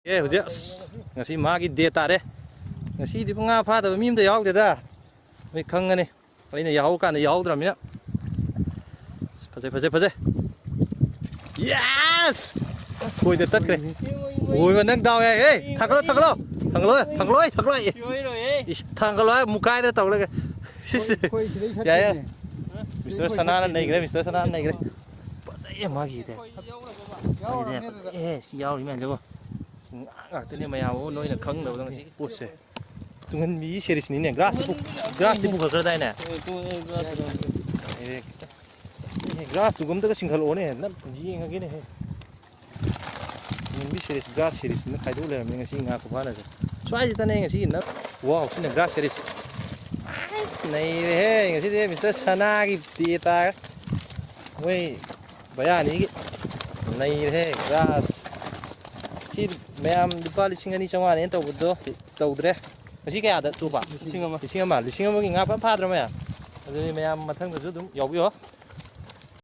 Hujia ngasi magi de tare ngasi di nga pha da mi am da yaw de da mi khang ani aina yaw ka na yaw dra mi phajai yes koi de tat kre oi nang daw ye thanglo mukai da taw le ya Mr. Sanana nei gre Mr. Sanana nei gre phajai magi de si yaw ri men jo ngaktene mayam noina khangdabda ngasi potse tungan mi series ni ne grass ti bu khar dai ne grass tu gum ta singhal one na ji nga ge ne he mi series grass series na khai du le mi ngasi nga ko bana swai ji ta ne ngasi na wow sine grass series nei he ngasi de Mr. Sana gi ti ta wei bayani gi nei he grass khi mẹ lupa lising ani changwa ne tàu dre ngasi kaya da tu ba lising ama ki nga pa dra mẹ adu mẹ mathang da dum yaw yo